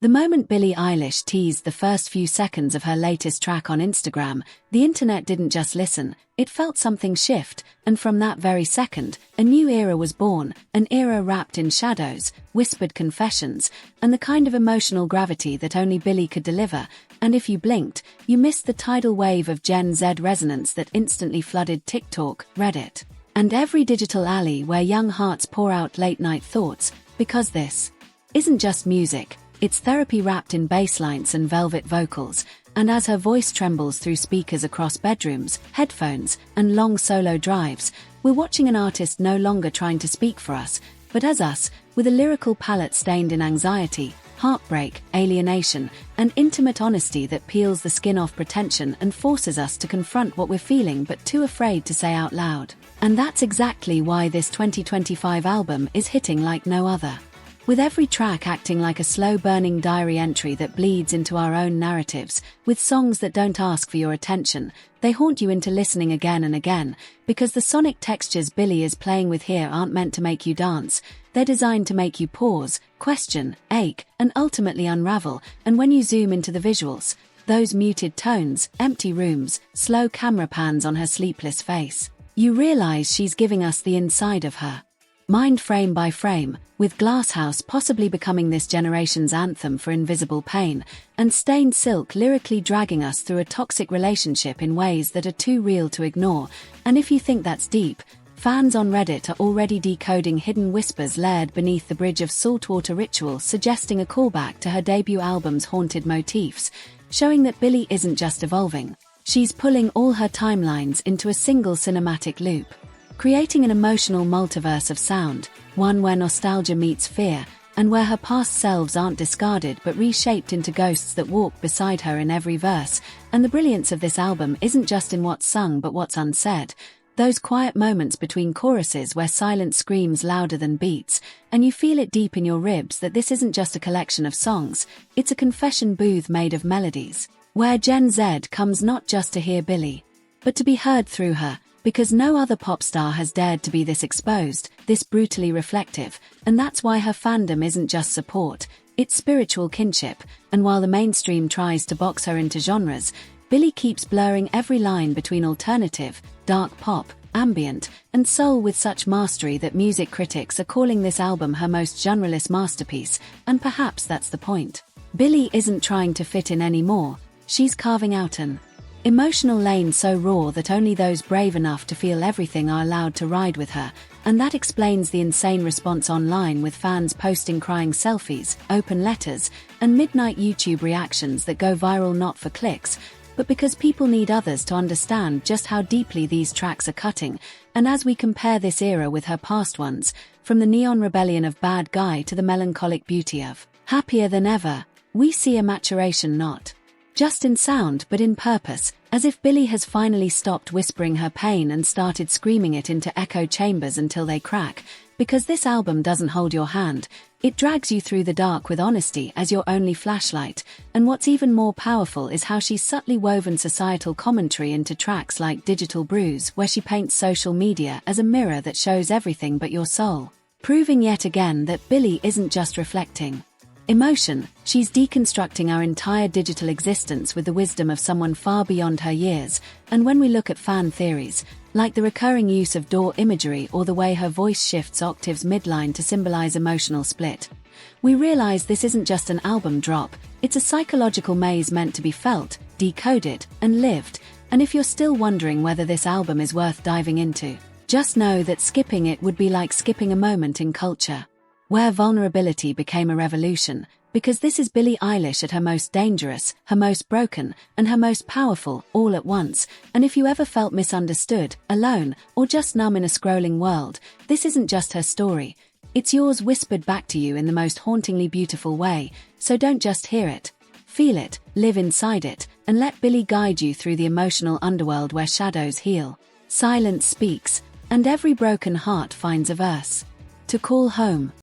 The moment Billie Eilish teased the first few seconds of her latest track on Instagram, the internet didn't just listen, it felt something shift, and from that very second, a new era was born, an era wrapped in shadows, whispered confessions, and the kind of emotional gravity that only Billie could deliver, and if you blinked, you missed the tidal wave of Gen Z resonance that instantly flooded TikTok, Reddit, and every digital alley where young hearts pour out late-night thoughts, because this isn't just music. It's therapy wrapped in bass lines and velvet vocals, and as her voice trembles through speakers across bedrooms, headphones, and long solo drives, we're watching an artist no longer trying to speak for us, but as us, with a lyrical palette stained in anxiety, heartbreak, alienation, and intimate honesty that peels the skin off pretension and forces us to confront what we're feeling but too afraid to say out loud. And that's exactly why this 2025 album is hitting like no other. With every track acting like a slow-burning diary entry that bleeds into our own narratives, with songs that don't ask for your attention, they haunt you into listening again and again, because the sonic textures Billie is playing with here aren't meant to make you dance, they're designed to make you pause, question, ache, and ultimately unravel, and when you zoom into the visuals, those muted tones, empty rooms, slow camera pans on her sleepless face, you realize she's giving us the inside of her mind frame by frame, with Glass House possibly becoming this generation's anthem for invisible pain, and Stained Silk lyrically dragging us through a toxic relationship in ways that are too real to ignore. And if you think that's deep, fans on Reddit are already decoding hidden whispers layered beneath the bridge of Saltwater Ritual, suggesting a callback to her debut album's haunted motifs, showing that Billie isn't just evolving, she's pulling all her timelines into a single cinematic loop, creating an emotional multiverse of sound, one where nostalgia meets fear, and where her past selves aren't discarded but reshaped into ghosts that walk beside her in every verse. And the brilliance of this album isn't just in what's sung but what's unsaid, those quiet moments between choruses where silence screams louder than beats, and you feel it deep in your ribs that this isn't just a collection of songs, it's a confession booth made of melodies, where Gen Z comes not just to hear Billie, but to be heard through her, because no other pop star has dared to be this exposed, this brutally reflective, and that's why her fandom isn't just support, it's spiritual kinship, and while the mainstream tries to box her into genres, Billie keeps blurring every line between alternative, dark pop, ambient, and soul with such mastery that music critics are calling this album her most genreless masterpiece, and perhaps that's the point. Billie isn't trying to fit in anymore, she's carving out an emotional lane so raw that only those brave enough to feel everything are allowed to ride with her, and that explains the insane response online, with fans posting crying selfies, open letters, and midnight YouTube reactions that go viral not for clicks, but because people need others to understand just how deeply these tracks are cutting. And as we compare this era with her past ones, from the neon rebellion of Bad Guy to the melancholic beauty of Happier Than Ever, we see a maturation not just in sound but in purpose, as if Billie has finally stopped whispering her pain and started screaming it into echo chambers until they crack, because this album doesn't hold your hand, it drags you through the dark with honesty as your only flashlight, and what's even more powerful is how she's subtly woven societal commentary into tracks like Digital Bruise, where she paints social media as a mirror that shows everything but your soul, proving yet again that Billie isn't just reflecting emotion, she's deconstructing our entire digital existence with the wisdom of someone far beyond her years. And when we look at fan theories, like the recurring use of door imagery or the way her voice shifts octaves midline to symbolize emotional split, we realize this isn't just an album drop, it's a psychological maze meant to be felt, decoded, and lived. And if you're still wondering whether this album is worth diving into, just know that skipping it would be like skipping a moment in culture where vulnerability became a revolution, because this is Billie Eilish at her most dangerous, her most broken, and her most powerful, all at once. And if you ever felt misunderstood, alone, or just numb in a scrolling world, this isn't just her story, it's yours whispered back to you in the most hauntingly beautiful way. So don't just hear it, feel it, live inside it, and let Billie guide you through the emotional underworld where shadows heal, silence speaks, and every broken heart finds a verse to call home.